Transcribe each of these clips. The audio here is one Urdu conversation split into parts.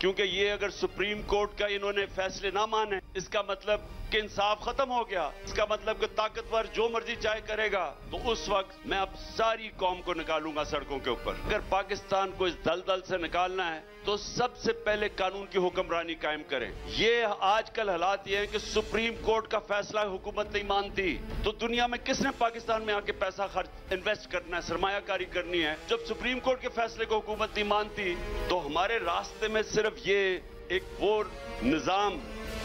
کیونکہ یہ اگر سپریم کورٹ کا انہوں نے فیصلے نہ مانے اس کا مطلب کہ انصاف ختم ہو گیا، اس کا مطلب کہ طاقتور جو مرضی چاہے کرے گا، تو اس وقت میں اب ساری قوم کو نکالوں گا سڑکوں کے اوپر۔ اگر پاکستان کو اس دلدل سے نکالنا ہے تو سب سے پہلے قانون کی حکمرانی قائم کریں۔ یہ آج کل حالات یہ ہیں کہ سپریم کورٹ کا فیصلہ حکومت نہیں مانتی، تو دنیا میں کس نے پاکستان میں آ کے پیسہ انویسٹ کرنا ہے، سرمایہ کاری کرنی ہے؟ جب سپریم کورٹ کے فیصلے کو حکومت نہیں مانتی تو ہمارے راستے میں صرف یہ ایک وہ نظام،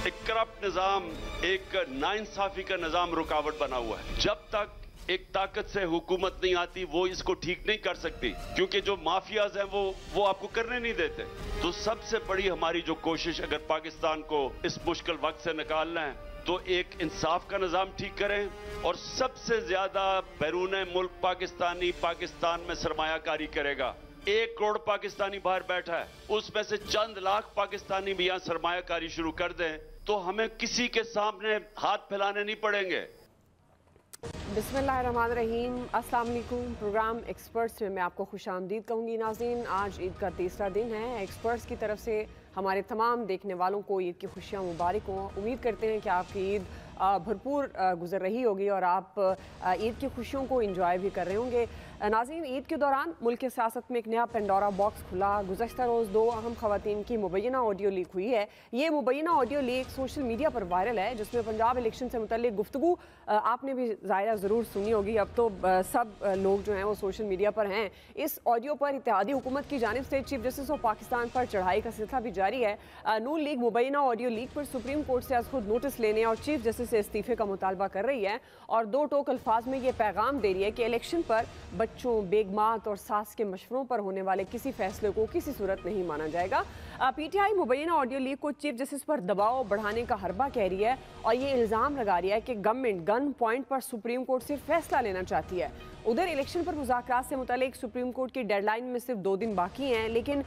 ایک کرپٹ نظام، ایک ناانصافی کا نظام رکاوٹ بنا ہوا ہے۔ جب تک ایک طاقت سے حکومت نہیں آتی وہ اس کو ٹھیک نہیں کر سکتی، کیونکہ جو مافیاز ہیں وہ آپ کو کرنے نہیں دیتے۔ تو سب سے بڑی ہماری جو کوشش اگر پاکستان کو اس مشکل وقت سے نکالنا ہے تو ایک انصاف کا نظام ٹھیک کریں، اور سب سے زیادہ بیرون ملک پاکستان میں سرمایہ کاری کرے گا۔ 1 کروڑ پاکستانی باہر بیٹھا ہے، اس میں سے چند لاکھ پاکستانی بھی یہاں سرمایہ کاری شروع کر دیں تو ہمیں کسی کے سامنے ہاتھ پھیلانے نہیں پڑیں گے۔ بسم اللہ الرحمن الرحیم، السلام علیکم۔ پروگرام ایکسپرٹس میں آپ کو خوش آمدید کہوں گی۔ ناظرین، آج عید کا تیسرا دن ہے۔ ایکسپرٹس کی طرف سے ہمارے تمام دیکھنے والوں کو عید کی خوشیاں مبارک ہوں۔ امید کرتے ہیں کہ آپ کی عید بھرپور گزر رہی ہوگی اور آپ عید کی خوشیوں کو انجوائے بھی کر رہے ہوں گے۔ ناظرین، عید کے دوران ملک کی سیاست میں ایک نیا پینڈورا باکس کھلا۔ گزشتہ روز 2 اہم خواتین کی مبینہ آڈیو لیک ہوئی ہے۔ یہ مبینہ آڈیو لیک سوشل میڈیا پر وائرل ہے، جس میں پنجاب الیکشن سے متعلق گفتگو آپ نے بھی ظاہرہ ضرور سنی ہوگی۔ اب تو سب لوگ جو ہیں وہ سوشل میڈیا پر ہیں۔ اس آڈیو پر اتحادی حکومت کی جانب سے چیف جسٹس آف پاکستان پر چڑھائی کا سلسلہ بھی جاری ہے۔ نون لیگ مبینہ آڈیو لیک پر سپریم کورٹ سے از خود نوٹس لینے اور چیف جسٹس سے استعفے کا مطالبہ کر رہی ہے، اور 2 ٹوک الفاظ میں یہ پیغام دے رہی ہے کہ الیکشن پر بچوں، بیگمات اور ساس کے مشوروں پر ہونے والے کسی فیصلے کو کسی صورت نہیں مانا جائے گا۔ پی ٹی آئی مبینہ آڈیو لیک کو چیف جسٹس پر دباؤ بڑھانے کا حربہ کہہ رہی ہے، اور یہ الزام لگا رہی ہے کہ گورنمنٹ گن پوائنٹ پر سپریم کورٹ سے فیصلہ لینا چاہتی ہے۔ ادھر الیکشن پر مذاکرات سے متعلق سپریم کورٹ کی ڈیڈ لائن میں صرف 2 دن باقی ہیں، لیکن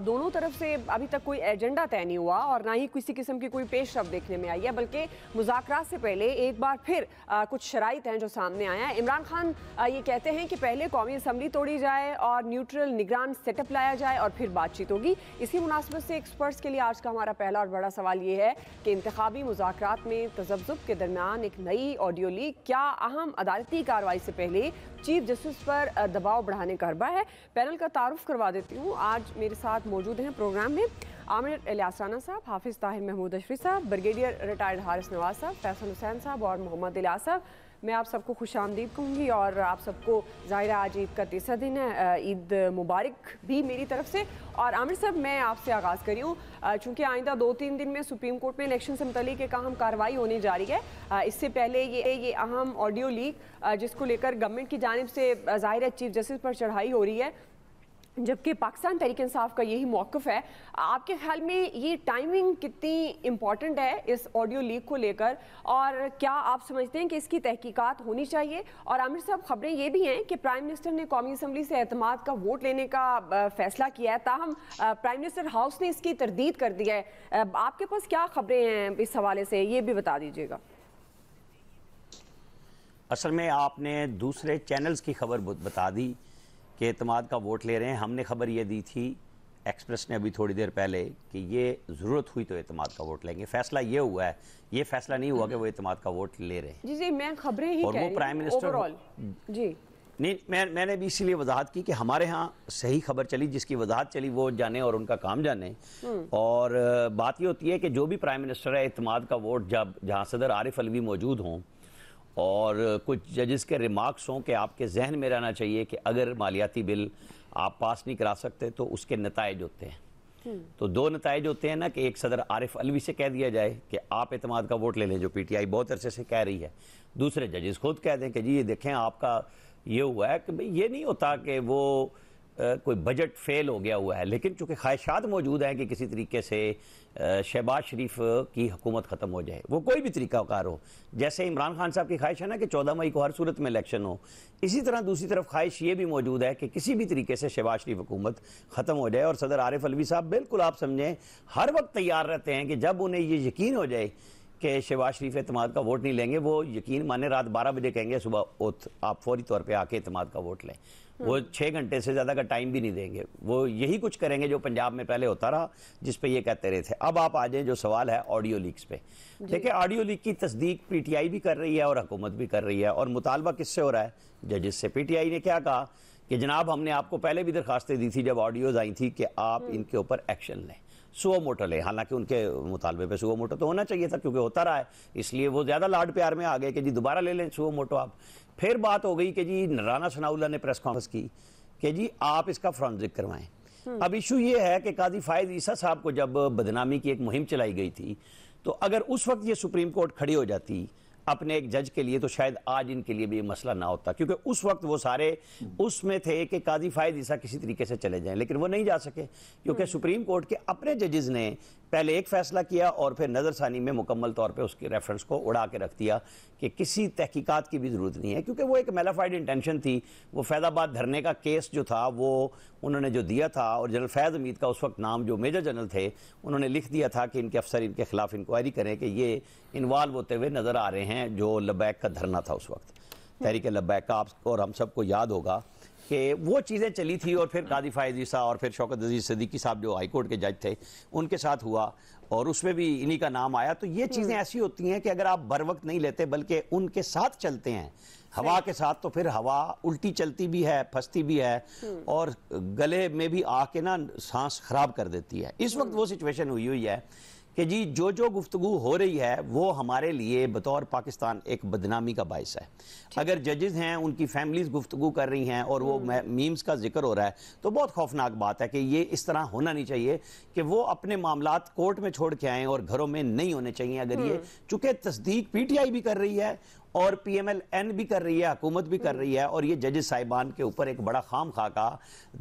دونوں طرف سے ابھی تک کوئی ایجنڈا طے نہیں ہوا اور نہ ہی کسی قسم کی کوئی پیش رفت دیکھنے میں آئی ہے، بلکہ مذاکرات سے پہلے ایک بار پھر کچھ شرائط ہیں جو سامنے آیا ہے۔ عمران خان یہ کہتے ہیں کہ پہلے قومی اسمبلی توڑی جائے اور نیوٹرل نگران سیٹ اپ لایا جائے اور پھر بات چیت ہوگی۔ اسی مناسبت سے ایکسپرٹس کے لیے آج کا ہمارا پہلا اور بڑا سوال یہ ہے کہ انتخابی مذاکرات میں تذبذب کے درمیان ایک نئی آڈیو لیک کیا اہم عدالتی کارروائی سے پہلے چیف جسٹس پر دباؤ بڑھانے کا حربہ ہے؟ پینل کا تعارف کروا دیتی ہوں۔ آج میرے ساتھ موجود ہیں پروگرام میں عامر الیاس رانا صاحب، حافظ طاہر محمود اشرف صاحب، بریگیڈیئر ریٹائرڈ حارث نواز صاحب، فیصل حسین صاحب اور محمد الیاس صاحب۔ میں آپ سب کو خوش آمدید کہوں گی اور آپ سب کو ظاہر آج عید کا تیسرا دن ہے، عید مبارک بھی میری طرف سے۔ اور عامر صاحب، میں آپ سے آغاز کری ہوں، چونکہ آئندہ 2-3 دن میں سپریم کورٹ میں الیکشن سے متعلق ایک اہم کارروائی ہونے جا رہی ہے۔ اس سے پہلے یہ اہم آڈیو لیک جس کو لے کر گورنمنٹ کی جانب سے ظاہر ہے چیف جسٹس پر چڑھائی ہو رہی ہے، جبکہ پاکستان تحریک انصاف کا یہی موقف ہے۔ آپ کے خیال میں یہ ٹائمنگ کتنی امپورٹنٹ ہے اس آڈیو لیک کو لے کر، اور کیا آپ سمجھتے ہیں کہ اس کی تحقیقات ہونی چاہیے؟ اور عامر صاحب، خبریں یہ بھی ہیں کہ پرائم منسٹر نے قومی اسمبلی سے اعتماد کا ووٹ لینے کا فیصلہ کیا ہے، تاہم پرائم منسٹر ہاؤس نے اس کی تردید کر دی ہے۔ آپ کے پاس کیا خبریں ہیں اس حوالے سے، یہ بھی بتا دیجیے گا۔ اصل میں آپ نے دوسرے چینلز کی خبر بتا دی کہ اعتماد کا ووٹ لے رہے ہیں۔ ہم نے خبر یہ دی تھی، ایکسپریس نے ابھی تھوڑی دیر پہلے، کہ یہ ضرورت ہوئی تو اعتماد کا ووٹ لیں گے۔ فیصلہ یہ ہوا ہے، یہ فیصلہ نہیں ہوا کہ وہ اعتماد کا ووٹ لے رہے ہیں۔ جی میں خبریں ہی کہہ رہی ہوں، اور وہ پرائم منسٹر جی نہیں، میں نے بھی اسی لیے وضاحت کی کہ ہمارے ہاں صحیح خبر چلی، جس کی وضاحت چلی وہ جانے اور ان کا کام جانے۔ اور بات یہ ہوتی ہے کہ جو بھی پرائم منسٹر ہے، اعتماد کا ووٹ جہاں صدر عارف علوی موجود ہوں اور کچھ ججز کے ریمارکس ہوں، کہ آپ کے ذہن میں رہنا چاہیے کہ اگر مالیاتی بل آپ پاس نہیں کرا سکتے تو اس کے نتائج ہوتے ہیں۔ تو 2 نتائج ہوتے ہیں نا، کہ ایک صدر عارف علوی سے کہہ دیا جائے کہ آپ اعتماد کا ووٹ لے لیں، جو پی ٹی آئی بہت عرصے سے کہہ رہی ہے۔ دوسرے ججز خود کہہ دیں کہ جی یہ دیکھیں آپ کا یہ ہوا ہے، کہ بھئی یہ نہیں ہوتا کہ وہ کوئی بجٹ فیل ہو گیا ہوا ہے، لیکن چونکہ خواہشات موجود ہیں کہ کسی طریقے سے شہباز شریف کی حکومت ختم ہو جائے، وہ کوئی بھی طریقہ کار ہو۔ جیسے عمران خان صاحب کی خواہش ہے نا کہ 14 مئی کو ہر صورت میں الیکشن ہو، اسی طرح دوسری طرف خواہش یہ بھی موجود ہے کہ کسی بھی طریقے سے شہباز شریف حکومت ختم ہو جائے۔ اور صدر عارف علوی صاحب بالکل آپ سمجھیں ہر وقت تیار رہتے ہیں کہ جب انہیں یہ یقین ہو جائے کہ شہباز شریف اعتماد کا ووٹ نہیں لیں گے، وہ یقین مانے رات 12 بجے کہیں گے صبح آپ فوری طور پہ آ کے اعتماد کا ووٹ لیں۔ وہ 6 گھنٹے سے زیادہ کا ٹائم بھی نہیں دیں گے. وہ یہی کچھ کریں گے جو پنجاب میں پہلے ہوتا رہا, جس پہ یہ کہتے رہے تھے. اب آپ آ جائیں جو سوال ہے آڈیو لیکس پہ. دیکھیں آڈیو لیک کی تصدیق پی ٹی آئی بھی کر رہی ہے اور حکومت بھی کر رہی ہے, اور مطالبہ کس سے ہو رہا ہے؟ ججز سے. پی ٹی آئی نے کیا کہا کہ جناب ہم نے آپ کو پہلے بھی درخواستیں دی تھی جب آڈیوز آئی تھی کہ آپ ان کے اوپر ایکشن لیں, سو موٹو لیں. حالانکہ ان کے مطالبے پہ سو موٹو تو ہونا چاہیے تھا کیونکہ ہوتا رہا ہے, اس لیے وہ زیادہ لاڈ پیار میں آ گئے کہ جی دوبارہ لے لیں سو موٹو آپ. پھر بات ہو گئی کہ جی رانا ثناء اللہ نے پریس کانفرنس کی کہ جی آپ اس کا فرانزک کروائیں. اب ایشو یہ ہے کہ قاضی فائز عیسیٰ صاحب کو جب بدنامی کی ایک مہم چلائی گئی تھی تو اگر اس وقت یہ سپریم کورٹ کھڑی ہو جاتی اپنے ایک جج کے لیے تو شاید آج ان کے لیے بھی یہ مسئلہ نہ ہوتا, کیونکہ اس وقت وہ سارے اس میں تھے کہ قاضی فائز عیسیٰ کسی طریقے سے چلے جائیں, لیکن وہ نہیں جا سکے کیونکہ سپریم کورٹ کے اپنے ججز نے پہلے ایک فیصلہ کیا اور پھر نظر ثانی میں مکمل طور پہ اس کے ریفرنس کو اڑا کے رکھ دیا کہ کسی تحقیقات کی بھی ضرورت نہیں ہے, کیونکہ وہ ایک میلافائڈ انٹینشن تھی. وہ فیض آباد دھرنے کا کیس جو تھا وہ انہوں نے جو دیا تھا, اور جنرل فیض حمید کا اس وقت نام جو میجر جنرل تھے انہوں نے لکھ دیا تھا کہ ان کے افسر ان کے خلاف انکوائری کریں کہ یہ انوالو ہوتے ہوئے نظر آ رہے ہیں. جو لبیک کا دھرنا تھا اس وقت, تحریک لبیک کا, اور ہم سب کو یاد ہوگا کہ وہ چیزیں چلی تھی. اور پھر قاضی فائز عیسیٰ اور پھر شوکت عزیز صدیقی صاحب جو ہائی کورٹ کے جج تھے ان کے ساتھ ہوا اور اس میں بھی انہی کا نام آیا. تو یہ چیزیں ایسی ہوتی ہیں کہ اگر آپ بر وقت نہیں لیتے بلکہ ان کے ساتھ چلتے ہیں ہوا کے ساتھ تو پھر ہوا الٹی چلتی بھی ہے, پھنستی بھی ہے اور گلے میں بھی آ کے نا سانس خراب کر دیتی ہے. اس وقت وہ سچویشن ہوئی ہے کہ جی جو گفتگو ہو رہی ہے وہ ہمارے لیے بطور پاکستان ایک بدنامی کا باعث ہے. اگر ججز ہیں ان کی فیملیز گفتگو کر رہی ہیں اور وہ میمز کا ذکر ہو رہا ہے تو بہت خوفناک بات ہے کہ یہ اس طرح ہونا نہیں چاہیے کہ وہ اپنے معاملات کورٹ میں چھوڑ کے آئیں اور گھروں میں نہیں ہونے چاہیے. اگر یہ چونکہ تصدیق پی ٹی آئی بھی کر رہی ہے اور پی ایم ایل این بھی کر رہی ہے, حکومت بھی کر رہی ہے, اور یہ ججز صاحبان کے اوپر ایک بڑا خام خواہ کا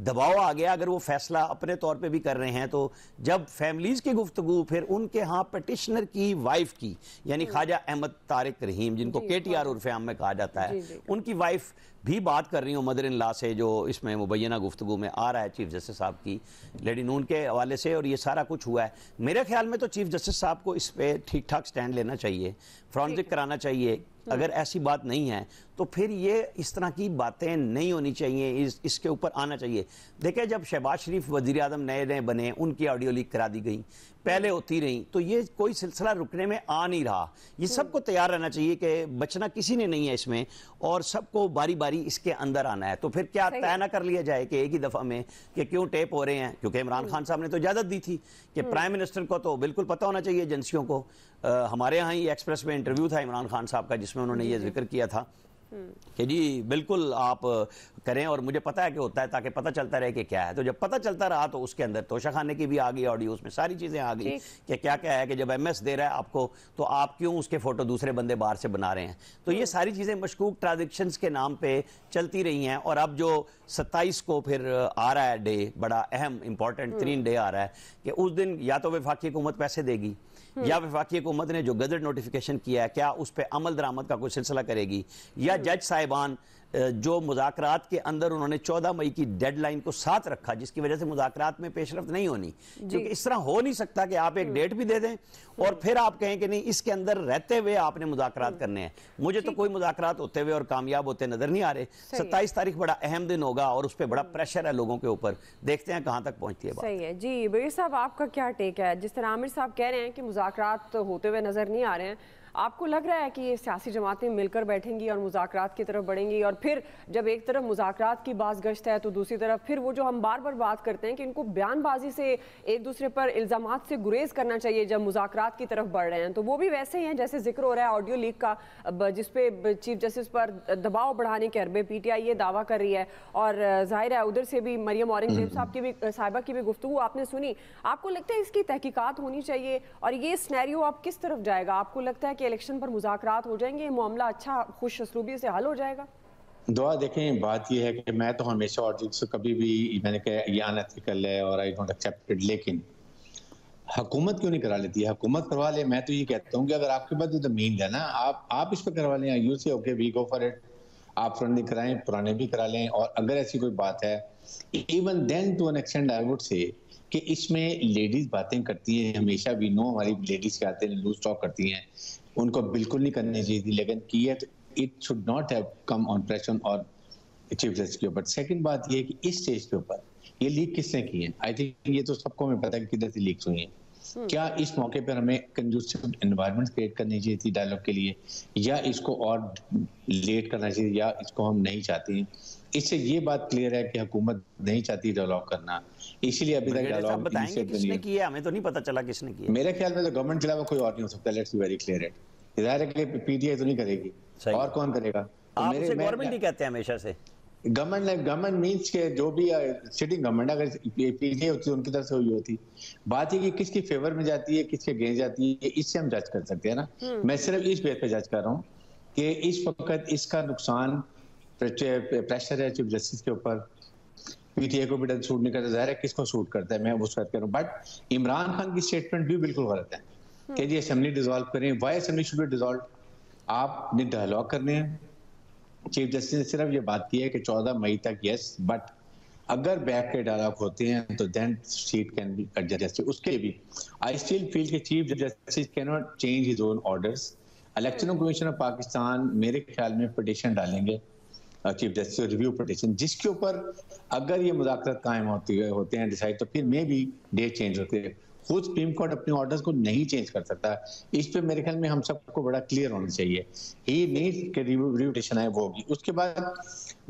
دباؤ آ گیا. اگر وہ فیصلہ اپنے طور پہ بھی کر رہے ہیں تو جب فیملیز کی گفتگو پھر ان کے ہاں پٹیشنر کی وائف کی, یعنی خواجہ احمد طارق رحیم جن کو کے ٹی آر عرف عام میں کہا جاتا ہے, ان کی وائف بھی بات کر رہی ہوں مدر ان لا سے جو اس میں مبینہ گفتگو میں آ رہا ہے چیف جسٹس صاحب کی لیڈی نون کے حوالے سے, اور یہ سارا کچھ ہوا ہے. میرے خیال میں تو چیف جسٹس صاحب کو اس پہ ٹھیک ٹھاک سٹینڈ لینا چاہیے, فرانزک کرانا چاہیے. اگر ایسی بات نہیں ہے تو پھر یہ اس طرح کی باتیں نہیں ہونی چاہیے, اس کے اوپر آنا چاہیے. دیکھیں جب شہباز شریف وزیر اعظم نئے بنے ان کی آڈیو لیک کرا دی گئی, پہلے ہوتی رہیں, تو یہ کوئی سلسلہ رکنے میں آ نہیں رہا. یہ سب کو تیار رہنا چاہیے کہ بچنا کسی نے نہیں ہے اس میں, اور سب کو باری باری اس کے اندر آنا ہے. تو پھر کیا طے نہ کر لیا جائے کہ ایک ہی دفعہ میں کہ کیوں ٹیپ ہو رہے ہیں, کیونکہ عمران خان صاحب نے تو اجازت دی تھی کہ پرائم منسٹر کو تو بالکل پتہ ہونا چاہیے ایجنسیوں کو. ہمارے ہاں ہی ایکسپریس میں انٹرویو تھا عمران خان صاحب کا جس میں انہوں نے یہ ذکر کیا تھا کہ جی بالکل آپ کریں اور مجھے پتا ہے کہ ہوتا ہے تاکہ پتہ چلتا رہے کہ کیا ہے. تو جب پتہ چلتا رہا تو اس کے اندر توشہ خانے کی بھی آ گئی آڈیو, اس میں ساری چیزیں آ گئی کہ کیا کیا ہے کہ جب ایم ایس دے رہا ہے آپ کو تو آپ کیوں اس کے فوٹو دوسرے بندے باہر سے بنا رہے ہیں. تو یہ ساری چیزیں مشکوک ٹرانزیکشنز کے نام پہ چلتی رہی ہیں. اور اب جو 27 کو پھر آ رہا ہے ڈے, بڑا اہم امپورٹنٹ ترین ڈے آ رہا ہے کہ اس دن یا تو وفاقی حکومت پیسے دے گی یا وفاقی حکومت نے جو گزٹ نوٹیفیکیشن کیا ہے کیا اس پہ عمل درآمد کا کوئی سلسلہ کرے گی, یا جج صاحبان جو مذاکرات کے اندر انہوں نے 14 مئی کی ڈیڈ لائن کو ساتھ رکھا جس کی وجہ سے مذاکرات میں پیش رفت نہیں ہونی, کیونکہ اس طرح ہو نہیں سکتا کہ آپ ایک ڈیٹ بھی دے دیں اور پھر آپ کہیں کہ نہیں اس کے اندر رہتے ہوئے آپ نے مذاکرات کرنے ہیں. مجھے تو کوئی مذاکرات ہوتے ہوئے اور کامیاب ہوتے نظر نہیں آ رہے. 27 تاریخ بڑا اہم دن ہوگا اور اس پہ بڑا پریشر ہے لوگوں کے اوپر, دیکھتے ہیں کہاں تک پہنچتی ہے بات. صحیح ہے جی. بیر صاحب آپ کا کیا ٹیک ہے؟ جس طرح عامر صاحب کہہ رہے ہیں کہ مذاکرات ہوتے ہوئے نظر نہیں آ رہے ہیں, آپ کو لگ رہا ہے کہ یہ سیاسی جماعتیں مل کر بیٹھیں گی اور مذاکرات کی طرف بڑھیں گی, اور پھر جب ایک طرف مذاکرات کی باز گشت ہے تو دوسری طرف پھر وہ جو ہم بار بار بات کرتے ہیں کہ ان کو بیان بازی سے ایک دوسرے پر الزامات سے گریز کرنا چاہیے جب مذاکرات کی طرف بڑھ رہے ہیں, تو وہ بھی ویسے ہی ہیں جیسے ذکر ہو رہا ہے آڈیو لیک کا جس پہ چیف جسٹس پر دباؤ بڑھانے کے حربے پی ٹی آئی یہ دعویٰ کر رہی ہے. اور ظاہر ہے ادھر سے بھی مریم اورنگزیب صاحب کی بھی صاحبہ کی بھی گفتگو آپ نے سنی. آپ کو لگتا ہے اس کی تحقیقات ہونی چاہیے اور یہ سینیریو اب کس طرف جائے گا؟ آپ کو لگتا ہے کہ الیکشن پر مذاکرات ہو جائیں گے, معاملہ اچھا خوش اسلوبی سے حل ہو جائے گا؟ دعا دیکھیں, بات یہ ہے کہ میں تو ہمیشہ آڈیٹس سے کبھی بھی میں نے کہا یہ انیتھیکل ہے اور آئی ڈونٹ ایکسیپٹ اٹ, لیکن حکومت کیوں نہیں کرا لیتی ہے؟ حکومت کروا لے. میں تو یہ کہتا ہوں کہ اگر آپ کے پاس تو مین ہے نا, آپ اس پہ کروا لیں, you see okay we go for it, آپ فرنڈی کرائیں, پرانے بھی کرا لیں. اور اگر ایسی کوئی بات ہے even then to an extent I would say کہ اس میں لیڈیز باتیں کرتی ہیں ہمیشہ, بھی نو ہماری لیڈیز کے آتے ہیں لوز ٹاک کرتی ہیں, ان کو بالکل نہیں کرنی چاہیے تھی, لیکن کی ہے تو it should not have come on pressure اور چیف جسٹس کے اوپر. سیکنڈ بات یہ کہ اس سٹیج کے اوپر یہ لیک کس نے کی ہے؟ آئی تھنک یہ تو سب کو ہمیں پتا ہے کہ کدھر سے لیکس ہوئی ہیں. کیا اس موقع پر ہمیں کنڈوسیو انوائرمنٹ کریٹ کرنی چاہیے تھی ڈائیلاگ کے لیے, یا اس کو اور لیٹ کرنا چاہیے, یا اس کو ہم نہیں چاہتے ہیں؟ اس سے یہ بات کلیئر ہے کہ حکومت نہیں چاہتی ڈائیلاگ کرنا, اسی لیے ابھی تک ڈائیلاگ بتائیں گے کس نے کیا, ہمیں تو نہیں پتا چلا کس نے کیا. میرے خیال میں تو گورنمنٹ کے علاوہ کوئی اور نہیں ہو سکتا. لیٹس بی ویری کلیئر ہے. ظاہر ہے کہ پی ٹی آئی تو نہیں کرے گی, اور کون کرے گا؟ آپ اسے گورنمنٹ ہی کہتے ہیں ہمیشہ سے. گورنمنٹ مینس کہ جو بھی سٹنگ گورنمنٹ اگر پی ٹی آئی ہوتی ان کی طرف سے ہوئی ہوتی. بات یہ کہ کس کی فیور میں جاتی ہے, کس کے اگینسٹ جاتی ہے, اس سے ہم جج کر سکتے ہیں نا. میں صرف اس بیس پہ جج کر رہا ہوں کہ اس وقت اس کا نقصان پریشر ہے چیف جسٹس کے اوپر. پی ٹی آئی کو بھی سوٹ نہیں کرتا, ظاہر ہے کس کو سوٹ کرتا ہے, میں وہ بات کر رہا ہوں. بٹ عمران خان کی اسٹیٹمنٹ بھی بالکل غلط ہے کہ جی اسمبلی ڈیزالو کریں. Why assembly should be dissolved? آپ نے ڈائیلاگ کرنے ہیں. چیف جسٹس نے صرف یہ بات کی ہے کہ 14 مئی تک یس, بٹ اگر بیک کے ڈائیلاگ ہوتے ہیں تو دین سیٹ کین بی ایڈجسٹ. اس کے بھی آئی اسٹل فیل کہ چیف جسٹس کی not change his own orders. Election commission of Pakistan میرے خیال میں پٹیشن ڈالیں گے, چیف جسٹس ریویو پٹیشن, جس کے اوپر اگر یہ مذاکرات قائم ہوتے ہیں ڈیسائیڈ, تو پھر میں بھی ڈیٹ چینج ہوتے ہیں. خود سپریم کورٹ اپنے آرڈرز کو نہیں چینج کر سکتا. اس پہ میرے خیال میں ہم سب کو بڑا کلیئر ہونا چاہیے. ہی نیڈ کہ ریویو پٹیشن ہے وہ ہوگی. اس کے بعد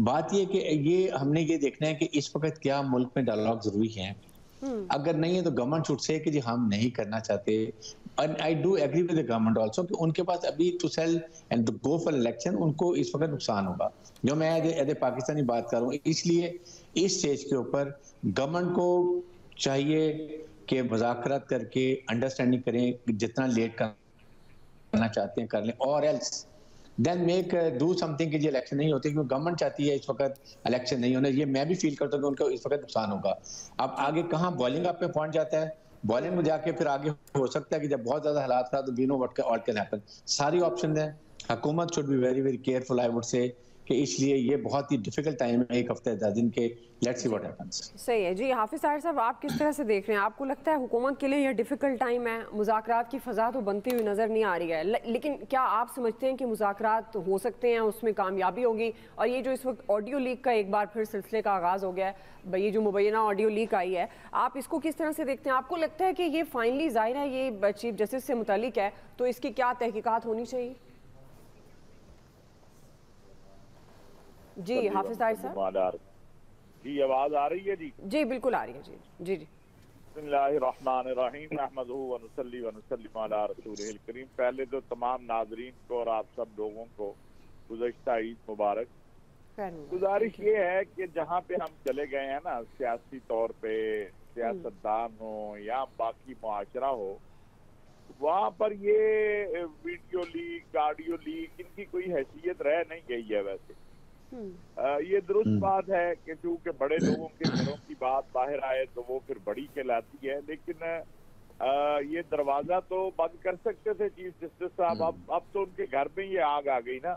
بات یہ کہ یہ ہم نے یہ دیکھنا ہے کہ اس وقت کیا ملک میں ڈائیلاگ ضروری ہیں. اگر نہیں ہے تو گورنمنٹ شوڈ سے کہ جی ہم نہیں کرنا چاہتے. And I do agree with the government also کہ ان کے پاس ابھی to sell and to go for election ان کو اس وقت نقصان ہوگا. جو میں ایز پاکستانی بات کر رہا ہوں, اس لیے اس سٹیج کے اوپر گورنمنٹ کو چاہیے کہ مذاکرات کر کے انڈرسٹینڈنگ کریں, جتنا لیٹ کرنا چاہتے ہیں کر لیں, اور else then make do something کہ یہ الیکشن نہیں ہوتے, کیونکہ گورنمنٹ چاہتی ہے اس وقت الیکشن نہیں ہونا. یہ میں بھی فیل کرتا ہوں کہ ان کو اس وقت نقصان ہوگا. اب آگے کہاں بولنگ اپ پہ پہنچ جاتا ہے, بالنگ میں جا کے پھر آگے ہو سکتا ہے کہ جب بہت زیادہ حالات خراب تو we know what can happen. ساری آپشن ہیں. حکومت should be very very careful I would say کہ اس لیے یہ بہت ہی ڈیفیکلٹ ٹائم ہے, ایک ہفتے 10 دن کے. Let's see what happens. صحیح ہے جی. حافظ طاہر صاحب, آپ کس طرح سے دیکھ رہے ہیں؟ آپ کو لگتا ہے حکومت کے لیے یہ ڈیفیکلٹ ٹائم ہے؟ مذاکرات کی فضا تو بنتی ہوئی نظر نہیں آ رہی ہے, لیکن کیا آپ سمجھتے ہیں کہ مذاکرات ہو سکتے ہیں, اس میں کامیابی ہوگی؟ اور یہ جو اس وقت آڈیو لیک کا ایک بار پھر سلسلے کا آغاز ہو گیا ہے, یہ جو مبینہ آڈیو لیک آئی ہے, آپ اس کو کس طرح سے دیکھتے ہیں؟ آپ کو لگتا ہے کہ یہ فائنلی ظاہر ہے یہ چیف جسٹس سے متعلق ہے, تو اس کی کیا تحقیقات ہونی چاہیے؟ جی حافظ طاہر صاحب. جی آواز آ رہی ہے؟ جی جی بالکل آ رہی ہے. جی بسم اللہ الرحمن الرحیم. نحمدہ ونصلی ونسلم علی رسولہ الکریم. پہلے تو تمام ناظرین کو اور آپ سب لوگوں کو گزشتہ عید مبارک. گزارش یہ ہے کہ جہاں پہ ہم چلے گئے ہیں نا, سیاسی طور پہ سیاستدان ہوں یا باقی معاشرہ ہو, وہاں پر یہ ویڈیو لیک, آڈیو لیک, ان کی کوئی حیثیت رہ نہیں گئی ہے. ویسے یہ درست بات ہے کہ چونکہ بڑے لوگوں کے گھروں کی بات باہر آئے تو وہ پھر بڑی کہلاتی ہے, لیکن یہ دروازہ تو بند کر سکتے تھے چیف جسٹس صاحب. اب تو ان کے گھر میں یہ آگ آ گئی نا.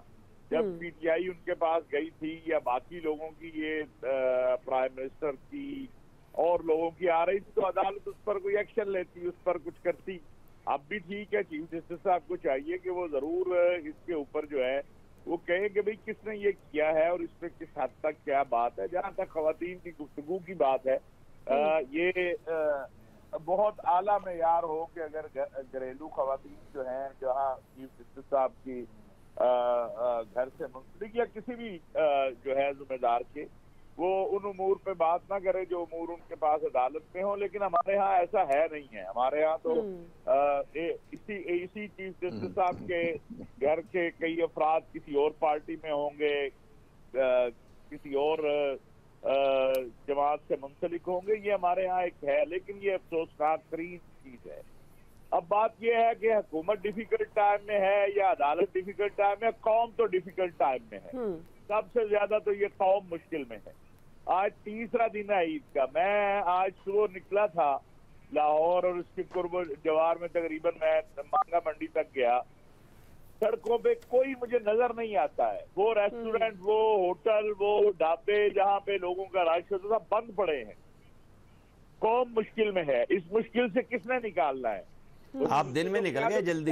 جب پی ٹی آئی ان کے پاس گئی تھی یا باقی لوگوں کی, یہ پرائم منسٹر کی اور لوگوں کی آ رہی تھی, تو عدالت اس پر کوئی ایکشن لیتی, اس پر کچھ کرتی. اب بھی ٹھیک ہے, چیف جسٹس صاحب کو چاہیے کہ وہ ضرور اس کے اوپر جو ہے وہ کہیں کہ بھئی کس نے یہ کیا ہے اور اس پہ کس حد تک کیا بات ہے. جہاں تک خواتین کی گفتگو کی بات ہے, یہ بہت اعلیٰ معیار ہو کہ اگر گھریلو خواتین جو ہیں, جہاں چیف جسٹس صاحب کی گھر سے منسلک یا کسی بھی جو ہے ذمہ دار کے, وہ ان امور پہ بات نہ کرے جو امور ان کے پاس عدالت میں ہوں. لیکن ہمارے ہاں ایسا ہے نہیں ہے. ہمارے ہاں تو اسی چیف جسٹس صاحب کے گھر کے کئی افراد کسی اور پارٹی میں ہوں گے, کسی اور جماعت سے منسلک ہوں گے. یہ ہمارے ہاں ایک ہے, لیکن یہ افسوسناک ترین چیز ہے. اب بات یہ ہے کہ حکومت ڈیفیکلٹ ٹائم میں ہے یا عدالت ڈیفیکلٹ ٹائم میں. قوم تو ڈیفیکلٹ ٹائم میں ہے. سب سے زیادہ تو یہ قوم مشکل میں ہے. آج تیسرا دن ہے عید کا. میں آج صبح نکلا تھا لاہور اور اس کے قرب جوار میں, تقریباً میں مانگا منڈی تک گیا. سڑکوں پہ کوئی مجھے نظر نہیں آتا ہے. وہ ریسٹورینٹ, وہ ہوٹل, وہ ڈھابے جہاں پہ لوگوں کا رش ہوتا تھا, بند پڑے ہیں. قوم مشکل میں ہے. اس مشکل سے کس نے نکالنا ہے؟ آپ دن میں نکل گئے جلدی.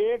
1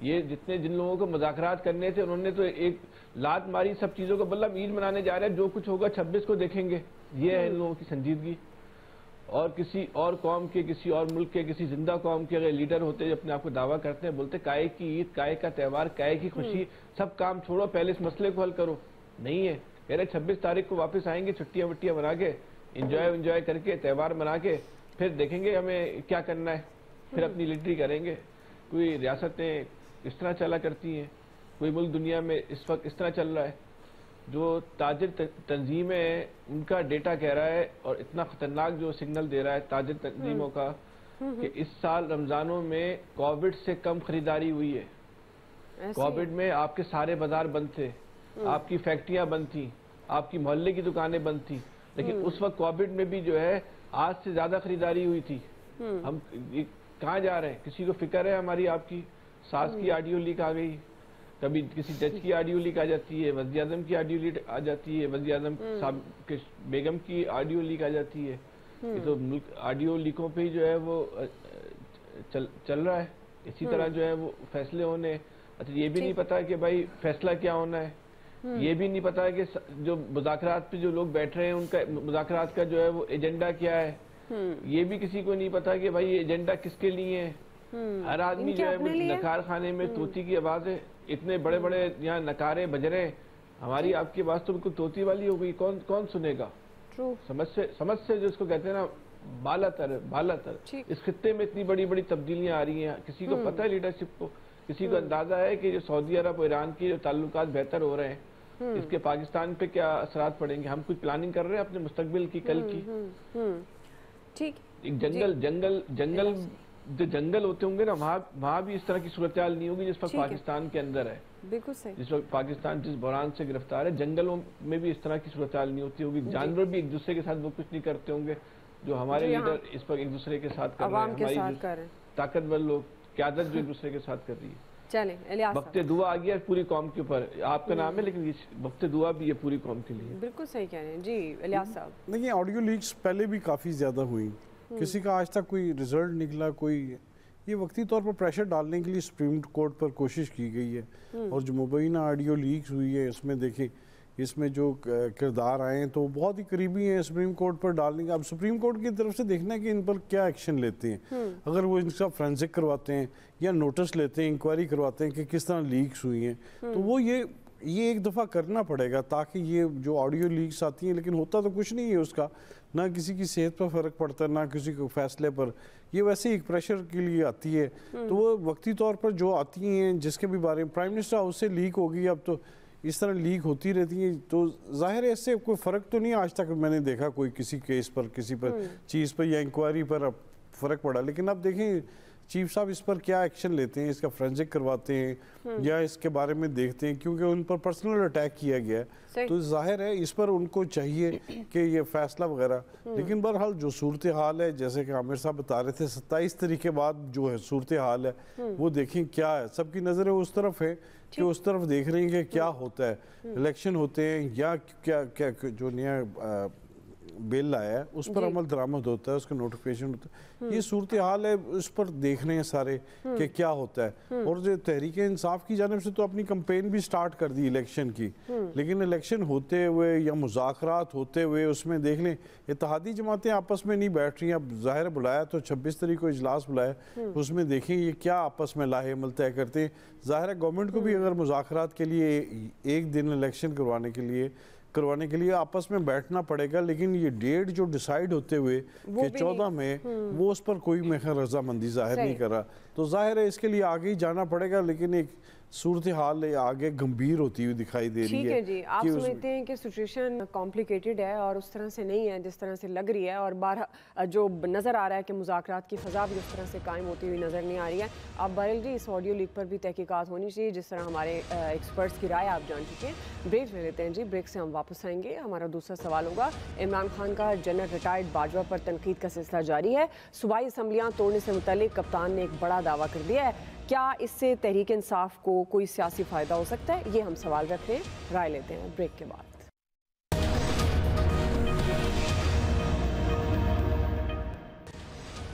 یہ جن لوگوں کو مذاکرات کرنے تھے انہوں نے تو ایک لات ماری سب چیزوں کو، بلکہ عید منانے جا رہے ہیں، جو کچھ ہوگا 26 کو دیکھیں گے. یہ ہے ان لوگوں کی سنجیدگی. اور کسی اور قوم کے، کسی اور ملک کے، کسی زندہ قوم کے اگر لیڈر ہوتے جو اپنے آپ کو دعویٰ کرتے ہیں، بولتے کائے کی عید، کائے کا تہوار، کائے کی خوشی، سب کام چھوڑو پہلے اس مسئلے کو حل کرو. نہیں ہے، کہہ رہے 26 تاریخ کو واپس آئیں گے چھٹیاں وٹیاں بنا کے، انجوائے کر کے، تہوار منا کے، پھر دیکھیں گے ہمیں کیا کرنا ہے، پھر اپنی لیڈری کریں گے. کوئی ریاستیں اس طرح چلا کرتی ہیں، کوئی ملک دنیا میں اس وقت اس طرح چل رہا ہے. جو تاجر تنظیمیں ہیں ان کا ڈیٹا کہہ رہا ہے، اور اتنا خطرناک جو سگنل دے رہا ہے تاجر تنظیموں کا، کہ اس سال رمضانوں میں کووڈ سے کم خریداری ہوئی ہے. کووڈ میں آپ کے سارے بازار بند تھے، آپ کی فیکٹریاں بند تھیں، آپ کی محلے کی دکانیں بند تھیں، لیکن اس وقت کووڈ میں بھی جو ہے آج سے زیادہ خریداری ہوئی تھی. ہم کہاں جا رہے ہیں؟ کسی کو فکر ہے ہماری آپ کی؟ ساس کی آڈیو لیک آ گئی، کبھی کسی جج کی آڈیو لیک آ جاتی ہے، وزیر اعظم کی آڈیو لیک آ جاتی ہے، وزیر اعظم بیگم کی آڈیو لیک آ جاتی ہے. یہ تو ملک آڈیو لیکوں پہ ہی جو ہے وہ چل رہا ہے. اسی طرح جو ہے وہ فیصلے ہونے، اچھا یہ بھی نہیں پتا کہ بھائی فیصلہ کیا ہونا ہے، یہ بھی نہیں پتا کہ جو مذاکرات پہ جو لوگ بیٹھ رہے ہیں ان کا مذاکرات کا جو ہے وہ ایجنڈا کیا ہے، یہ بھی کسی کو نہیں پتا کہ بھائی یہ ایجنڈا کس کے لیے ہے. ہر آدمی جو ہے وہ نکار خانے میں طوطی کی آواز ہے، اتنے بڑے بڑے یہاں نکارے بج رہے ہیں، ہماری آپ کی آواز تو بالکل طوطی والی ہو گئی، کون سنے گا؟ سمجھ سے جو اس کو کہتے ہیں نا بالا تر. اس خطے میں اتنی بڑی بڑی تبدیلیاں آ رہی ہیں، کسی کو پتہ ہے لیڈرشپ کو؟ کسی کو اندازہ ہے کہ جو سعودی عرب اور ایران کی جو تعلقات بہتر ہو رہے ہیں اس کے پاکستان پہ کیا اثرات پڑیں گے؟ ہم کچھ پلاننگ کر رہے ہیں اپنے مستقبل کی، کل کی. ٹھیک، ایک جنگل جو جنگل ہوتے ہوں گے نا، وہاں بھی اس طرح کی صورتحال نہیں ہوگی جس وقت پاکستان کے اندر ہے. بالکل صحیح. جس وقت پاکستان جس بحران سے گرفتار ہے، جنگلوں میں بھی اس طرح کی صورتحال نہیں ہوتی ہوگی. جانور بھی ایک دوسرے کے ساتھ وہ کچھ نہیں کرتے ہوں گے جو ہمارے لیڈر اس وقت ایک دوسرے کے ساتھ کر رہے ہیں. ہماری طاقتور لوگ قیادت جو ایک دوسرے کے ساتھ کر رہی ہے. چلیں الیاس، وقت دعا آ گیا پوری قوم کے اوپر. آپ کا نام ہے لیکن یہ وقت دعا بھی ہے پوری قوم کے لیے. بالکل صحیح کہہ رہے ہیں جی الیاس صاحب. دیکھیں آڈیو لیکس پہلے بھی کافی زیادہ ہوئی، کسی کا آج تک کوئی رزلٹ نکلا کوئی. یہ وقتی طور پر پریشر ڈالنے کے لیے سپریم کورٹ پر کوشش کی گئی ہے. اور جو مبینہ آڈیو لیکس ہوئی ہے اس میں دیکھیں اس میں جو کردار آئے ہیں تو بہت ہی قریبی ہیں سپریم کورٹ پر ڈالنے کا. اب سپریم کورٹ کی طرف سے دیکھنا ہے کہ ان پر کیا ایکشن لیتے ہیں. اگر وہ ان کا فرینزک کرواتے ہیں یا نوٹس لیتے ہیں، انکوائری کرواتے ہیں کہ کس طرح لیکس ہوئی ہیں، تو وہ یہ ایک دفعہ کرنا پڑے گا تاکہ یہ جو آڈیو لیکس آتی ہیں، لیکن ہوتا تو کچھ نہیں ہے اس کا، نہ کسی کی صحت پر فرق پڑتا ہے نہ کسی کو فیصلے پر. یہ ویسے ایک پریشر کے لیے آتی ہے. تو وہ وقتی طور پر جو آتی ہیں جس کے بھی بارے میں پرائم منسٹر ہاؤس سے لیک ہوگی، اب تو اس طرح لیک ہوتی رہتی ہیں، تو ظاہر ہے اس سے کوئی فرق تو نہیں آج تک میں نے دیکھا کوئی کسی کیس پر کسی پر چیز پر یا انکوائری پر اب فرق پڑا. لیکن اب دیکھیں چیف صاحب اس پر کیا ایکشن لیتے ہیں، اس کا فرینزک کرواتے ہیں یا اس کے بارے میں دیکھتے ہیں، کیونکہ ان پر پرسنل اٹیک کیا گیا ہے تو ظاہر ہے اس پر ان کو چاہیے کہ یہ فیصلہ وغیرہ. لیکن بہرحال جو صورتحال ہے جیسے کہ عامر صاحب بتا رہے تھے 27 تاریخ کے بعد جو ہے صورتحال ہے وہ دیکھیں کیا ہے. سب کی نظریں اس طرف ہے کہ اس طرف دیکھ رہے ہیں کہ کیا ہوتا ہے. الیکشن ہوتے ہیں یا کیا جو نیا بل آیا ہے اس پر عمل درآمد ہوتا ہے، اس کا نوٹیفیکیشن ہوتا ہے. یہ صورتحال ہے، اس پر دیکھ رہے ہیں سارے کہ کیا ہوتا ہے. اور جو تحریک انصاف کی جانب سے تو اپنی کمپین بھی سٹارٹ کر دی الیکشن کی، لیکن الیکشن ہوتے ہوئے یا مذاکرات ہوتے ہوئے اس میں دیکھ لیں اتحادی جماعتیں آپس میں نہیں بیٹھ رہی ہیں. اب ظاہر بلایا تو 26 تاریخ کو اجلاس بلایا، اس میں دیکھیں یہ کیا آپس میں لاہے عمل طے کرتے ہیں. ظاہر ہے گورنمنٹ کو بھی اگر مذاکرات کے لیے ایک دن الیکشن کروانے کے لیے آپس میں بیٹھنا پڑے گا، لیکن یہ ڈیٹ جو ڈیسائیڈ ہوتے ہوئے کہ 14 میں وہ اس پر کوئی میخر رضامندی ظاہر نہیں کر رہا. تو ظاہر ہے اس کے لیے آگے ہی جانا پڑے گا، لیکن ایک صورتحال آگے گمبھیر ہوتی ہوئی دکھائی دے رہی ہے. ٹھیک ہے جی، آپ سمجھتے ہیں کہ سچویشن کمپلیکیٹڈ ہے اور اس طرح سے نہیں ہے جس طرح سے لگ رہی ہے، اور جو نظر آ رہا ہے کہ مذاکرات کی فضا بھی اس طرح سے قائم ہوتی ہوئی نظر نہیں آ رہی ہے. آپ بہرحال جی اس آڈیو لیک پر بھی تحقیقات ہونی چاہیے جس طرح ہمارے ایکسپرٹس کی رائے آپ جان چکے ہیں. بریک لے لیتے ہیں جی، بریک سے ہم واپس آئیں گے. ہمارا دوسرا سوال ہوگا، عمران خان کا جنرل ریٹائرڈ باجوہ پر تنقید کا سلسلہ جاری ہے. صوبائی اسمبلیاں توڑنے سے متعلق کپتان نے ایک بڑا دعویٰ کر دیا ہے. کیا اس سے تحریک انصاف کو کوئی سیاسی فائدہ ہو سکتا ہے؟ یہ ہم سوال رکھ رہے ہیں، رائے لیتے ہیں بریک کے بعد.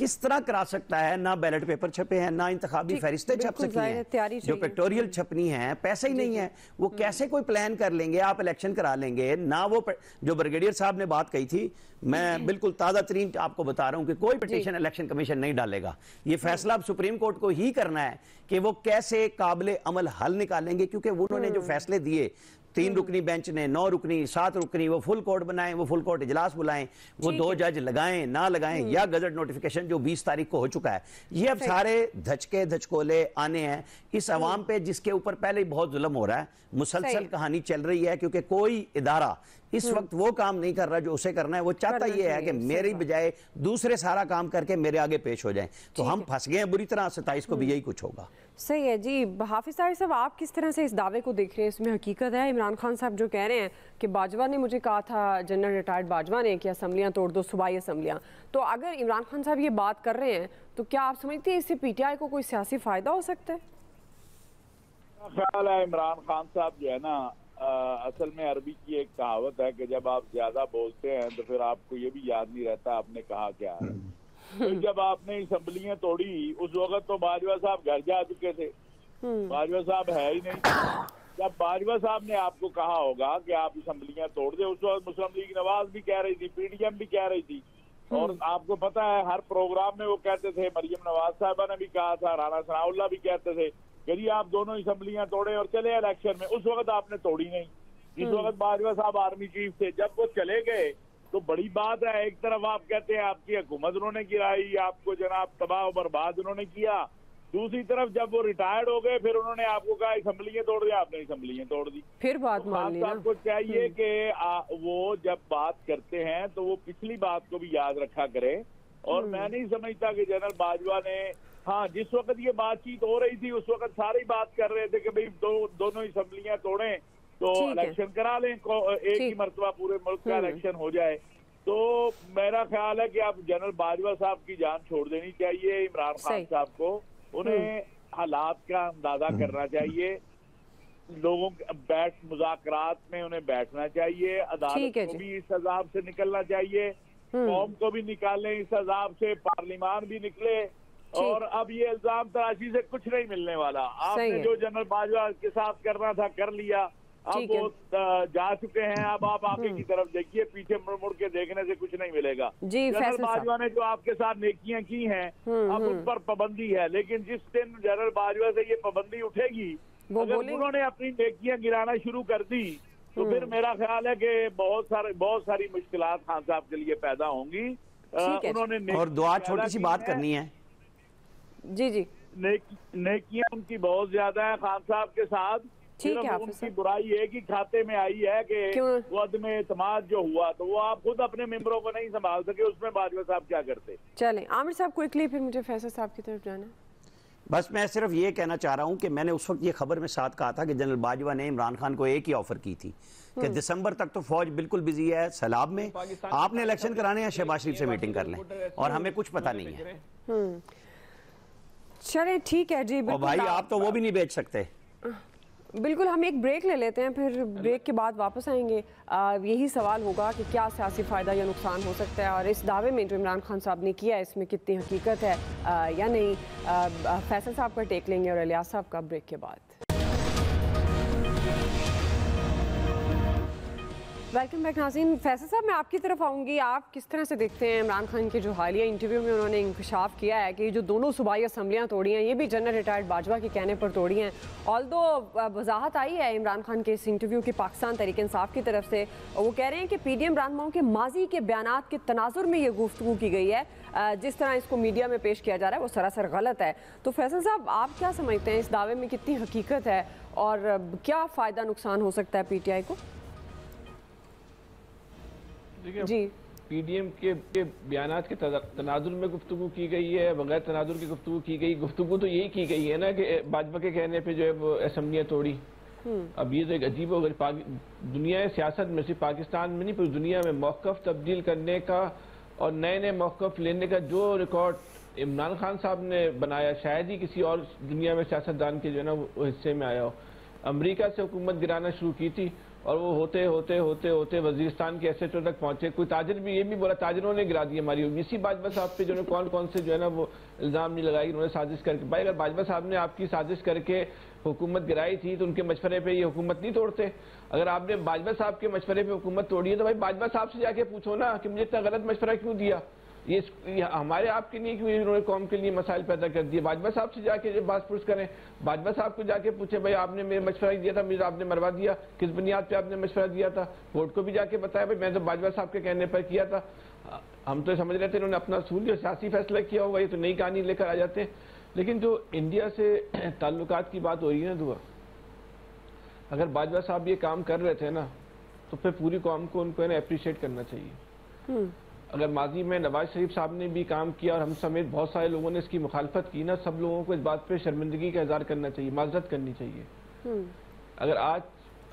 کس طرح کرا سکتا ہے؟ نہ بیلٹ پیپر چھپے ہیں، نہ انتخابی فہرستیں چھپ سکی ہیں، جو پیکٹوریل چھپنی ہیں، پیسے ہی نہیں ہیں، وہ کیسے کوئی پلان کر لیں گے؟ آپ الیکشن کرا لیں گے نہ؟ وہ جو بریگیڈیئر صاحب نے بات کہی تھی، میں بالکل تازہ ترین آپ کو بتا رہا ہوں کہ کوئی پٹیشن الیکشن کمیشن نہیں ڈالے گا. یہ فیصلہ اب سپریم کورٹ کو ہی کرنا ہے کہ وہ کیسے قابل عمل حل نکالیں گے، کیونکہ انہوں نے جو فیصلے دیے 3 رکنی بینچ نے، 9 رکنی، 7 رکنی، وہ فل کورٹ بنائیں، وہ فل کورٹ اجلاس بلائیں، وہ 2 جج لگائیں نہ لگائیں، یا گزٹ نوٹیفیکیشن جو 20 تاریخ کو ہو چکا ہے. یہ اب سارے دھچکے دھچکولے آنے ہیں اس عوام پہ جس کے اوپر پہلے ہی بہت ظلم ہو رہا ہے. مسلسل کہانی چل رہی ہے کیونکہ کوئی ادارہ اس وقت وہ کام نہیں کر رہا جو اسے کرنا ہے. وہ چاہتا یہ ہے کہ میری بجائے دوسرے سارا کام کر کے میرے آگے پیش ہو جائیں. تو ہم پھنس گئے ہیں بری طرح. 27 کو بھی یہی کچھ ہوگا. صحیح ہے جی. حافظ طاہر صاحب، آپ کس طرح سے اس دعوے کو دیکھ رہے ہیں؟ اس میں حقیقت ہے؟ عمران خان صاحب جو کہہ رہے ہیں کہ باجوہ نے مجھے کہا تھا، جنرل ریٹائرڈ باجوہ نے، کہ اسمبلیاں توڑ دو، صوبائی اسمبلیاں. تو اگر عمران خان صاحب یہ بات کر رہے ہیں تو کیا آپ سمجھتے ہیں اس سے پی ٹی آئی کو کوئی سیاسی فائدہ ہو سکتا ہے؟ خیال ہے عمران خان صاحب جو ہے نا، اصل میں عربی کی ایک کہاوت ہے کہ جب آپ زیادہ بولتے ہیں تو پھر آپ کو یہ بھی یاد نہیں رہتا آپ نے کہا کیا ہے. جب آپ نے اسمبلیاں توڑی اس وقت تو باجوہ صاحب گھر جا چکے تھے، باجوہ صاحب ہے ہی نہیں. جب باجوہ صاحب نے آپ کو کہا ہوگا کہ آپ اسمبلیاں توڑ دیں، اس وقت مسلم لیگ نواز بھی کہہ رہی تھی، پی ڈی ایم بھی کہہ رہی تھی، اور آپ کو پتا ہے ہر پروگرام میں وہ کہتے تھے. مریم نواز صاحبہ نے بھی کہا تھا، رانا ثناء اللہ بھی کہتے تھے کہ آپ دونوں اسمبلیاں توڑیں اور چلے الیکشن میں. اس وقت آپ نے توڑی نہیں. اس وقت باجوہ صاحب آرمی چیف تھے. جب وہ چلے گئے تو بڑی بات ہے، ایک طرف آپ کہتے ہیں آپ کی حکومت انہوں نے گرائی، آپ کو جناب تباہ و برباد انہوں نے کیا. دوسری طرف جب وہ ریٹائرڈ ہو گئے پھر انہوں نے آپ کو کہا اسمبلیاں توڑ دیں، آپ نے اسمبلیاں توڑ دی. پھر بات مان لی. آپ کو چاہیے کہ وہ جب بات کرتے ہیں تو وہ پچھلی بات کو بھی یاد رکھا کرے. اور میں نہیں سمجھتا کہ جنرل باجوہ نے، ہاں جس وقت یہ بات چیت ہو رہی تھی اس وقت ساری بات کر رہے تھے کہ بھئی دونوں اسمبلیاں توڑیں تو الیکشن کرا لیں، ایک ہی مرتبہ پورے ملک کا الیکشن ہو جائے. تو میرا خیال ہے کہ اب جنرل باجوہ صاحب کی جان چھوڑ دینی چاہیے عمران خان صاحب کو. انہیں حالات کا اندازہ کرنا چاہیے، لوگوں بیٹھ مذاکرات میں انہیں بیٹھنا چاہیے، عدالت کو بھی اس عذاب سے نکلنا چاہیے، قوم کو بھی نکالیں اس عذاب سے، پارلیمان بھی نکلے. اور اب یہ الزام تراشی سے کچھ نہیں ملنے والا. آپ نے جو جنرل باجوہ کے ساتھ کرنا تھا کر لیا، اب وہ جا چکے ہیں. اب آپ آگے کی طرف دیکھیے، پیچھے مڑ مڑ کے دیکھنے سے کچھ نہیں ملے گا. جنرل باجوہ نے جو آپ کے ساتھ نیکیاں کی ہیں اب ان پر پابندی ہے، لیکن جس دن جنرل باجوہ سے یہ پابندی اٹھے گی، اگر انہوں نے اپنی نیکیاں گرانا شروع کر دی تو پھر میرا خیال ہے کہ بہت ساری مشکلات خان صاحب کے لیے پیدا ہوں گی. انہوں نے اور دعا چھوٹی سی بات کرنی ہے. جی نیکیاں ان کی بہت زیادہ ہیں خان صاحب کے ساتھ. صرف ان کی برائی ایک ہی کھاتے میں آئی ہے کہ وہ عدم اعتماد جو ہوا، تو وہ آپ خود اپنے ممبروں کو نہیں سنبھال سکے، اس میں باجوہ صاحب کیا کرتے. چلیں عامر صاحب کوئکلی، پھر مجھے فیصل صاحب کی طرف جانا. بس میں صرف یہ کہنا چاہ رہا ہوں کہ میں نے اس وقت یہ خبر میں ساتھ کہا تھا کہ جنرل باجوہ نے عمران خان کو ایک ہی آفر کی تھی کہ دسمبر تک تو فوج بالکل بزی ہے سیلاب میں، آپ نے الیکشن کرانے ہیں، شہباز شریف سے میٹنگ کر لیں اور ہمیں کچھ پتہ نہیں ہے. چلیں ٹھیک ہے جی. اور بھائی آپ تو وہ بھی نہیں بیچ سکتے. بالکل. ہم ایک بریک لے لیتے ہیں، پھر بریک کے بعد واپس آئیں گے. یہی سوال ہوگا کہ کیا سیاسی فائدہ یا نقصان ہو سکتا ہے، اور اس دعوے میں جو عمران خان صاحب نے کیا ہے اس میں کتنی حقیقت ہے یا نہیں. فیصل صاحب کا ٹیک لیں گے اور الیاس صاحب کا بریک کے بعد. ویلکم بیک ناظرین. فیصل صاحب میں آپ کی طرف آؤں گی. آپ کس طرح سے دیکھتے ہیں عمران خان کے جو حالیہ انٹرویو میں انہوں نے انکشاف کیا ہے کہ یہ جو دونوں صوبائی اسمبلیاں توڑی ہیں یہ بھی جنرل ریٹائرڈ باجوہ کے کہنے پر توڑی ہیں. آلدو وضاحت آئی ہے عمران خان کے اس انٹرویو کی پاکستان تحریک انصاف کی طرف سے، وہ کہہ رہے ہیں کہ پی ڈی ایم رہنماؤں کے ماضی کے بیانات کے تناظر میں یہ گفتگو کی گئی ہے. جس طرح اس کو میڈیا میں پیش کیا جا رہا ہے وہ سراسر غلط ہے. تو فیصل صاحب آپ کیا سمجھتے ہیں اس دعوے میں کتنی حقیقت ہے اور کیا فائدہ نقصان ہو سکتا ہے پی ٹی آئی کو؟ جی پی ڈی ایم کے بیانات کے تناظر میں گفتگو کی گئی ہے، بغیر تناظر کی گفتگو کی گئی. گفتگو تو یہی کی گئی ہے نا کہ باجوہ کے کہنے پہ جو ہے وہ اسمبلیاں توڑی. اب یہ تو ایک عجیب و غریب دنیا سیاست میں، صرف پاکستان میں نہیں پوری دنیا میں موقف تبدیل کرنے کا اور نئے نئے موقف لینے کا جو ریکارڈ عمران خان صاحب نے بنایا شاید ہی کسی اور دنیا میں سیاستدان کے جو ہے نا وہ حصے میں آیا ہو. امریکہ سے حکومت گرانا شروع کی تھی اور وہ ہوتے ہوتے ہوتے ہوتے وزیرستان کے ایس ایچ او تک پہنچے. کوئی تاجر بھی یہ بھی بولا تاجروں نے گرا دی ہماری. اسی باجوہ صاحب پہ جو ہے کون سے جو ہے نا وہ الزام نہیں لگائی انہوں نے سازش کر کے. بھائی اگر باجوہ صاحب نے آپ کی سازش کر کے حکومت گرائی تھی تو ان کے مشورے پہ یہ حکومت نہیں توڑتے. اگر آپ نے باجوہ صاحب کے مشورے پہ حکومت توڑی ہے تو بھائی باجوہ صاحب سے جا کے پوچھو نا کہ مجھے اتنا غلط مشورہ کیوں دیا. یہ ہمارے آپ کے لیے کیوں انہوں نے قوم کے لیے مسائل پیدا کر دیے. باجوہ صاحب سے جا کے بات پرس کریں, باجوہ صاحب کو جا کے پوچھیں بھائی آپ نے میرے مشورہ دیا تھا, مجھے آپ نے مروا دیا, کس بنیاد پہ آپ نے مشورہ دیا تھا. کورٹ کو بھی جا کے بتایا بھائی میں تو باجوہ صاحب کے کہنے پر کیا تھا. ہم تو سمجھ رہے تھے انہوں نے اپنا اصولی اور سیاسی فیصلہ کیا ہوگا, یہ تو نئی کہانی لے کر آ جاتے ہیں. لیکن جو انڈیا سے تعلقات کی بات ہو رہی ہے نا دعا, اگر باجوہ صاحب یہ کام کر رہے تھے نا تو پھر پوری قوم کو ان کو اپریشیٹ کرنا چاہیے. اگر ماضی میں نواز شریف صاحب نے بھی کام کیا اور ہم سمیت بہت سارے لوگوں نے اس کی مخالفت کی نا, سب لوگوں کو اس بات پہ شرمندگی کا اظہار کرنا چاہیے, معذرت کرنی چاہیے. اگر آج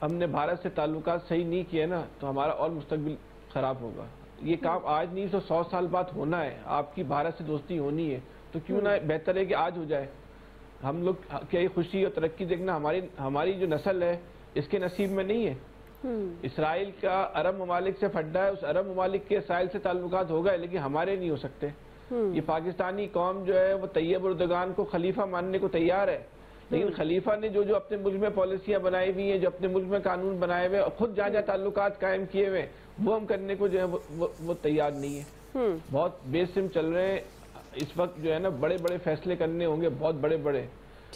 ہم نے بھارت سے تعلقات صحیح نہیں کیے نا تو ہمارا اور مستقبل خراب ہوگا. یہ کام آج نہیں تو 100 سال بعد ہونا ہے. آپ کی بھارت سے دوستی ہونی ہے تو کیوں نہ بہتر ہے کہ آج ہو جائے. ہم لوگ کیا یہ خوشی اور ترقی دیکھنا ہماری جو نسل ہے اس کے نصیب میں نہیں ہے. اسرائیل کا عرب ممالک سے پھڈا ہے, اس عرب ممالک کے اسرائیل سے تعلقات ہو گئے لیکن ہمارے نہیں ہو سکتے. یہ پاکستانی قوم جو ہے وہ طیب اردگان کو خلیفہ ماننے کو تیار ہے, لیکن خلیفہ نے جو اپنے ملک میں پالیسیاں بنائی ہوئی ہیں, جو اپنے ملک میں قانون بنائے ہوئے اور خود جہاں تعلقات قائم کیے ہوئے, وہ ہم کرنے کو جو ہے وہ تیار نہیں ہے. بہت بے سم چل رہے ہیں اس وقت جو ہے نا. بڑے بڑے فیصلے کرنے ہوں گے, بہت بڑے بڑے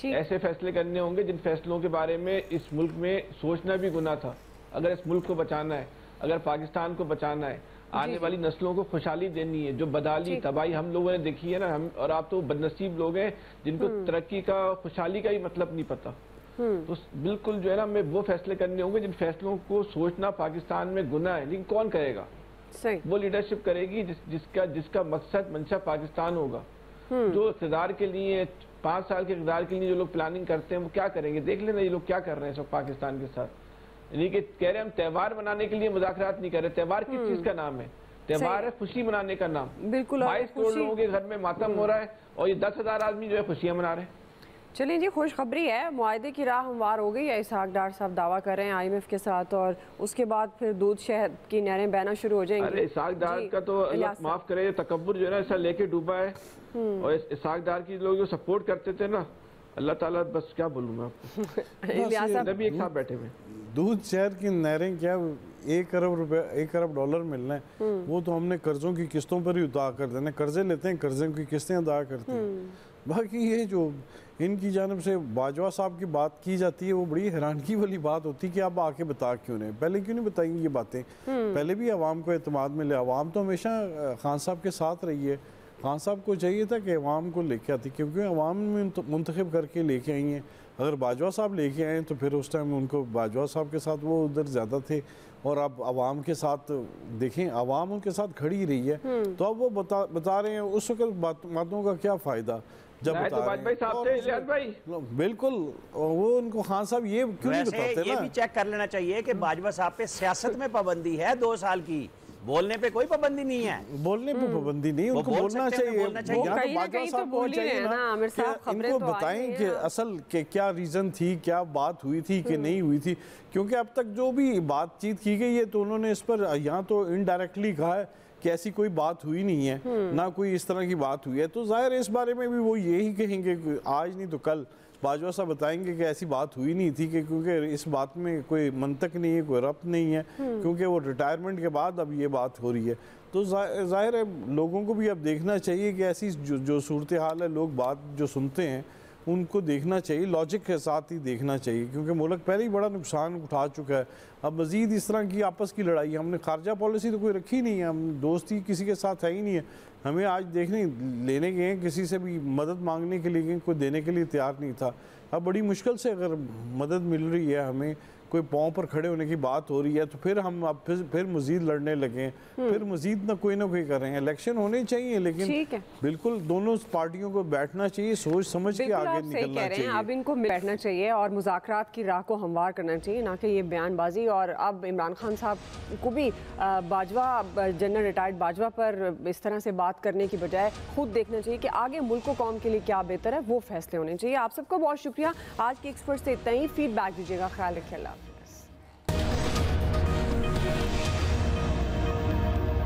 ایسے فیصلے کرنے ہوں گے جن فیصلوں کے بارے میں اس ملک میں سوچنا بھی گناہ تھا. اگر اس ملک کو بچانا ہے, اگر پاکستان کو بچانا ہے, آنے والی نسلوں کو خوشحالی دینی ہے, جو بدحالی تباہی ہم لوگوں نے دیکھی ہے نا, ہم اور آپ تو بدنصیب لوگ ہیں جن کو ترقی کا خوشحالی کا ہی مطلب نہیں پتا. تو بالکل جو ہے نا ہمیں وہ فیصلے کرنے ہوں گے جن فیصلوں کو سوچنا پاکستان میں گناہ ہے. لیکن کون کرے گا؟ وہ لیڈرشپ کرے گی جس کا مقصد منشا پاکستان ہوگا. جو اقتدار کے لیے 5 سال کے اقتدار کے لیے جو لوگ پلاننگ کرتے ہیں وہ کیا کریں گے؟ دیکھ لینا یہ لوگ کیا کر رہے ہیں اس وقت پاکستان کے ساتھ. یعنی کہ کہہ رہے ہیں ہم تہوار منانے کے لیے مذاکرات نہیں کر رہے. تہوار کس چیز کا نام ہے؟ تہوار ہے خوشی منانے کا نام. 22 کروڑ لوگوں کے گھر میں ماتم ہو رہا ہے اور یہ 10,000 آدمی جو ہے خوشیاں منا رہے ہیں. چلیں جی, خوشخبری ہے, معاہدے کی راہ ہموار ہو گئی ہے. اسحاق ڈار صاحب دعویٰ کر رہے ہیں IMF کے ساتھ, اور اس کے بعد پھر دودھ شہد کی نہریں بہنا شروع ہو جائیں گی. ارے اسحاق ڈار کا تو اللہ معاف کرے, تکبر جو ہے نا ایسا لے کے ڈوبا ہے. اور اسحاق ڈار کی لوگ جو سپورٹ کرتے تھے نا, اللہ تعالیٰ بس کیا بولوں میں آپ کو, بھی ایک ساتھ بیٹھے ہوئے. دودھ شہر کی نہریں کیا 1 ارب روپے 1 ارب ڈالر ملنا ہے, وہ تو ہم نے قرضوں کی قسطوں پر ہی ادا کر دینا. قرضے لیتے ہیں, قرضوں کی قسطیں ادا کرتے ہیں. باقی یہ جو ان کی جانب سے باجوہ صاحب کی بات کی جاتی ہے وہ بڑی حیرانگی والی بات ہوتی ہے کہ آپ آ کے بتا کیوں نہیں, پہلے کیوں نہیں بتائیں یہ باتیں. پہلے بھی عوام کو اعتماد ملے. عوام تو ہمیشہ خان صاحب کے ساتھ رہی ہے. خان صاحب کو چاہیے تھا کہ عوام کو لے کے آتی, کیونکہ عوام میں منتخب کر کے لے کے آئی ہیں. اگر باجوہ صاحب لے کے آئیں تو پھر اس ٹائم ان کو باجوہ صاحب کے ساتھ وہ ادھر زیادہ تھے, اور اب عوام کے ساتھ دیکھیں عوام ان کے ساتھ کھڑی رہی ہے. تو اب وہ بتا رہے ہیں اس وقت باتوں کا کیا فائدہ جب بالکل وہ ان کو خان صاحب یہ کیوں نہیں بتاتے نا. یہ بھی چیک کر لینا چاہیے کہ باجوہ صاحب پہ سیاست میں پابندی ہے 2 سال کی, بولنے پہ کوئی پابندی نہیں ہے. بولنے پہ پابندی نہیں, ان کو بولنا چاہیے. ان کو بتائیں کہ اصل کیا ریزن تھی, کیا بات ہوئی تھی کہ نہیں ہوئی تھی. کیونکہ اب تک جو بھی بات چیت کی گئی ہے تو انہوں نے اس پر یہاں تو انڈائریکٹلی کہا ہے کہ ایسی کوئی بات ہوئی نہیں ہے, نہ کوئی اس طرح کی بات ہوئی ہے. تو ظاہر اس بارے میں بھی وہ یہی کہیں گے کہ آج نہیں تو کل باجوہ صاحب بتائیں گے کہ ایسی بات ہوئی نہیں تھی, کہ کیونکہ اس بات میں کوئی منطق نہیں ہے, کوئی ربط نہیں ہے, کیونکہ وہ ریٹائرمنٹ کے بعد اب یہ بات ہو رہی ہے. تو ظاہر ہے لوگوں کو بھی اب دیکھنا چاہیے کہ ایسی جو صورتحال ہے, لوگ بات جو سنتے ہیں ان کو دیکھنا چاہیے, لاجک کے ساتھ ہی دیکھنا چاہیے, کیونکہ ملک پہلے ہی بڑا نقصان اٹھا چکا ہے. اب مزید اس طرح کی آپس کی لڑائی, ہم نے خارجہ پالیسی تو کوئی رکھی نہیں ہے, ہم دوستی کسی کے ساتھ ہے ہی نہیں ہے. ہمیں آج دیکھنے لینے گئے ہیں, کسی سے بھی مدد مانگنے کے لیے کوئی دینے کے لیے تیار نہیں تھا. اب بڑی مشکل سے اگر مدد مل رہی ہے, ہمیں کوئی پاؤں پر کھڑے ہونے کی بات ہو رہی ہے, تو پھر ہم اب پھر مزید لڑنے لگے, پھر مزید نہ کوئی کر رہے ہیں. الیکشن ہونے چاہیے لیکن بالکل دونوں پارٹیوں کو بیٹھنا چاہیے, سوچ سمجھ کے آگے نکلنا چاہیے. اب ان کو بیٹھنا چاہیے اور مذاکرات کی راہ کو ہموار کرنا چاہیے, نہ کہ یہ بیان بازی. اور اب عمران خان صاحب کو بھی باجوہ, جنرل ریٹائرڈ باجوہ پر اس طرح سے بات کرنے کی بجائے خود دیکھنا چاہیے کہ آگے ملک و قوم کے لیے کیا بہتر ہے, وہ فیصلے ہونے چاہیے. آپ سب کو بہت شکریہ. آج کی ایکسپرٹ سے اتنا ہی. فیڈ بیک دیجیے گا. خیال رکھیے. اللہ.